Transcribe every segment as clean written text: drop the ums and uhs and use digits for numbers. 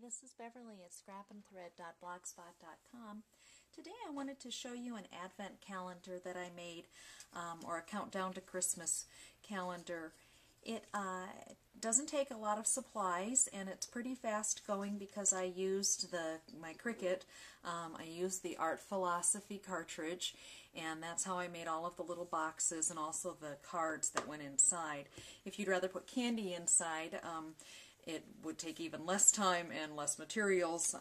This is Beverly at scrapandthread.blogspot.com. Today I wanted to show you an advent calendar that I made, or a countdown to Christmas calendar. It doesn't take a lot of supplies, and it's pretty fast going because I used my Cricut. I used the Art Philosophy Cartridge, and that's how I made all of the little boxes and also the cards that went inside. If you'd rather put candy inside, it would take even less time and less materials.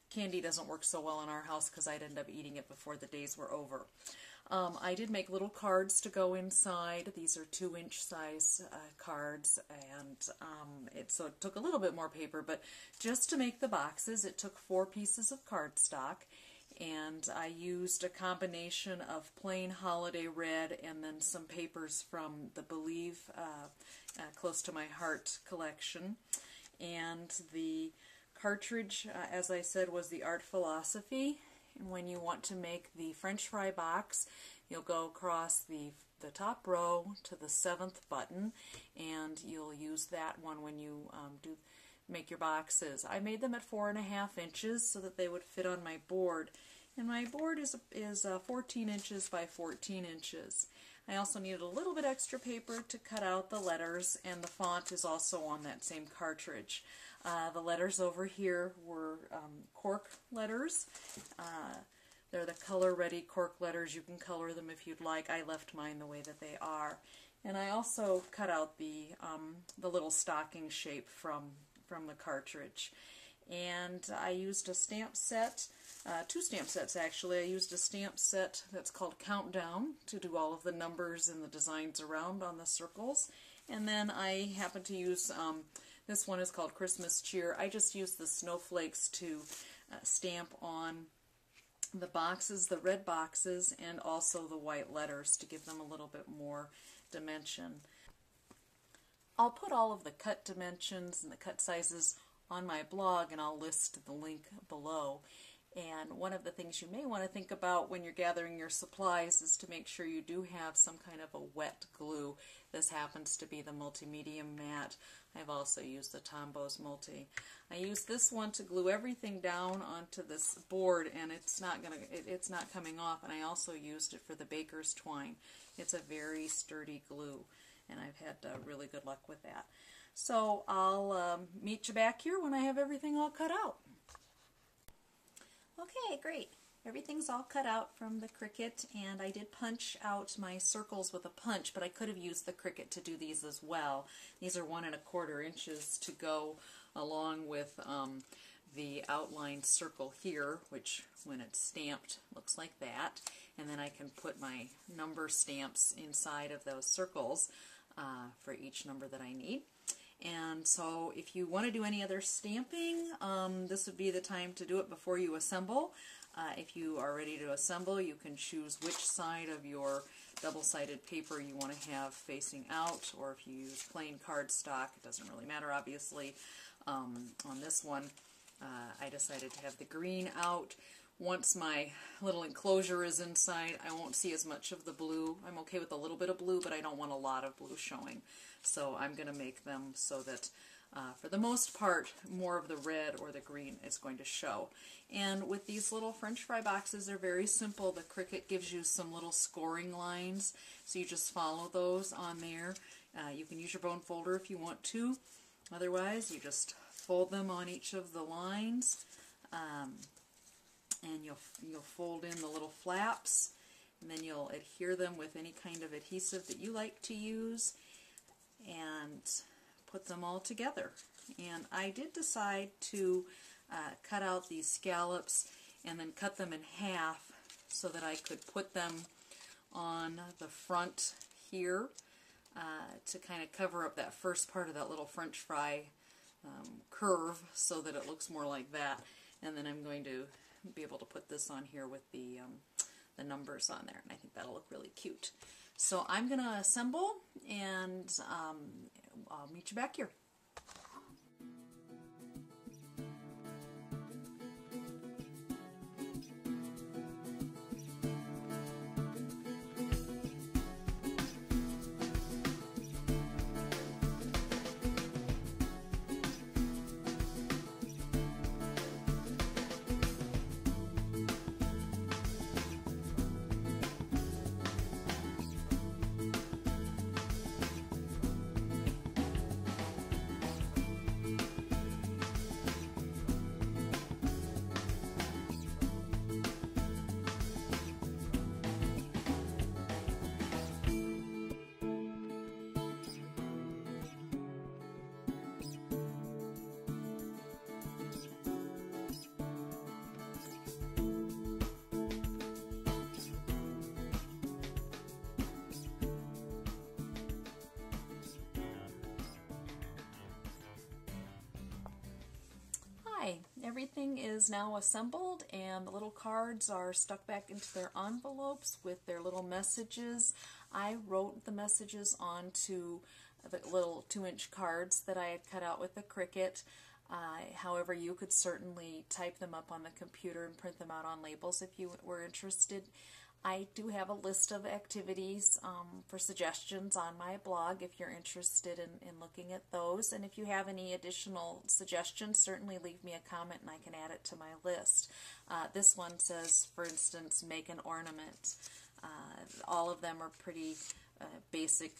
Candy doesn't work so well in our house because I'd end up eating it before the days were over. I did make little cards to go inside. These are 2-inch size cards, and so it took a little bit more paper, but just to make the boxes it took 4 pieces of cardstock, and I used a combination of plain holiday red and then some papers from the Believe Close to My Heart collection. And the cartridge, as I said, was the Art Philosophy. And when you want to make the French fry box, you'll go across the top row to the 7th button, and you'll use that one when you make your boxes. I made them at 4.5 inches so that they would fit on my board. And my board is 14 inches by 14 inches. I also needed a little bit extra paper to cut out the letters, and the font is also on that same cartridge. The letters over here were cork letters. They're the color-ready cork letters. You can color them if you'd like. I left mine the way that they are. And I also cut out the little stocking shape from the cartridge. And I used a stamp set, 2 stamp sets actually. I used a stamp set that's called Countdown to do all of the numbers and the designs around on the circles. And then I happened to use, this one is called Christmas Cheer. I just used the snowflakes to stamp on the boxes, the red boxes, and also the white letters to give them a little bit more dimension. I'll put all of the cut dimensions and the cut sizes on my blog, and I'll list the link below. And one of the things you may want to think about when you're gathering your supplies is to make sure you do have some kind of a wet glue. This happens to be the Multi-Medium Matte. I've also used the Tombow Multi. I used this one to glue everything down onto this board, and it's not coming off. And I also used it for the baker's twine. It's a very sturdy glue, and I've had really good luck with that. So I'll meet you back here when I have everything all cut out. Okay, great. Everything's all cut out from the Cricut, and I did punch out my circles with a punch, but I could have used the Cricut to do these as well. These are 1¼ inches to go along with the outlined circle here, which when it's stamped looks like that. And then I can put my number stamps inside of those circles for each number that I need. And so if you want to do any other stamping, this would be the time to do it before you assemble. If you are ready to assemble, you can choose which side of your double-sided paper you want to have facing out, or if you use plain cardstock, it doesn't really matter obviously. On this one, I decided to have the green out. Once my little enclosure is inside, I won't see as much of the blue. I'm okay with a little bit of blue, but I don't want a lot of blue showing. So I'm going to make them so that, for the most part, more of the red or the green is going to show. And with these little French fry boxes, they're very simple. The Cricut gives you some little scoring lines, so you just follow those on there. You can use your bone folder if you want to. Otherwise, you just fold them on each of the lines. And you'll fold in the little flaps, and then you'll adhere them with any kind of adhesive that you like to use, and put them all together. And I did decide to cut out these scallops and then cut them in half so that I could put them on the front here to kind of cover up that first part of that little French fry curve so that it looks more like that. And then I'm going to be able to put this on here with the numbers on there, and I think that'll look really cute. So I'm going to assemble, and I'll meet you back here. Hi, everything is now assembled and the little cards are stuck back into their envelopes with their little messages. I wrote the messages onto the little 2-inch cards that I had cut out with the Cricut. However, you could certainly type them up on the computer and print them out on labels if you were interested. I do have a list of activities for suggestions on my blog if you're interested in looking at those. And if you have any additional suggestions, certainly leave me a comment and I can add it to my list. This one says, for instance, make an ornament. All of them are pretty basic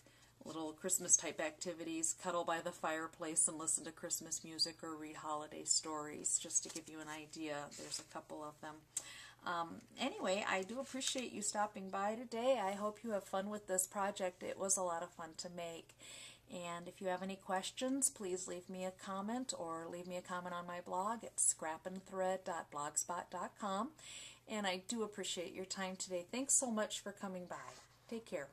little Christmas type activities. Cuddle by the fireplace and listen to Christmas music or read holiday stories, just to give you an idea. There's a couple of them. Anyway, I do appreciate you stopping by today. I hope you have fun with this project. It was a lot of fun to make. And if you have any questions, please leave me a comment or leave me a comment on my blog at scrapandthread.blogspot.com. And I do appreciate your time today. Thanks so much for coming by. Take care.